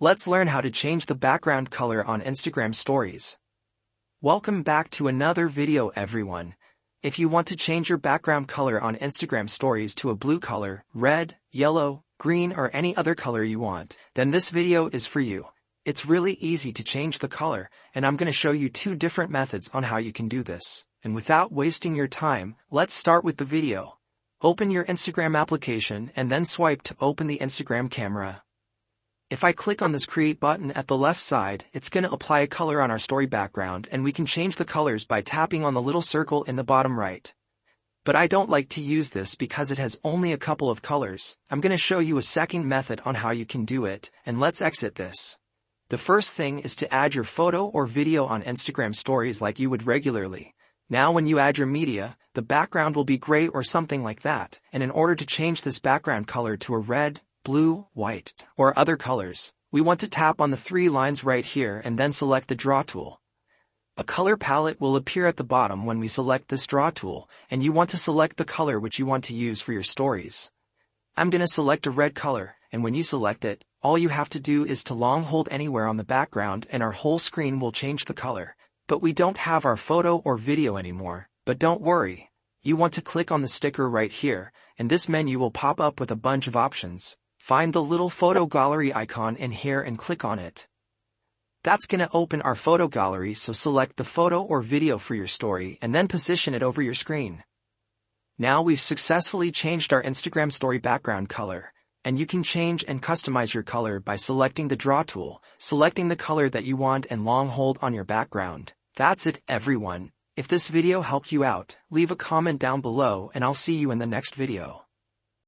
Let's learn how to change the background color on Instagram stories. Welcome back to another video, everyone. If you want to change your background color on Instagram stories to a blue color, red, yellow, green, or any other color you want, then this video is for you. It's really easy to change the color, and I'm going to show you 2 different methods on how you can do this. And without wasting your time, let's start with the video. Open your Instagram application and then swipe to open the Instagram camera. If I click on this create button at the left side, it's going to apply a color on our story background, and we can change the colors by tapping on the little circle in the bottom right. But I don't like to use this because it has only a couple of colors. I'm going to show you a second method on how you can do it, and let's exit this. The first thing is to add your photo or video on Instagram stories like you would regularly. Now when you add your media, the background will be gray or something like that, and in order to change this background color to a red, blue, white, or other colors, we want to tap on the 3 lines right here and then select the draw tool. A color palette will appear at the bottom when we select this draw tool, and you want to select the color which you want to use for your stories. I'm going to select a red color, and when you select it, all you have to do is to long hold anywhere on the background and our whole screen will change the color. But we don't have our photo or video anymore. But don't worry. You want to click on the sticker right here, and this menu will pop up with a bunch of options. Find the little photo gallery icon in here and click on it. That's going to open our photo gallery, so select the photo or video for your story and then position it over your screen. Now we've successfully changed our Instagram story background color, and you can change and customize your color by selecting the draw tool, selecting the color that you want and long hold on your background. That's it, everyone. If this video helped you out, leave a comment down below and I'll see you in the next video.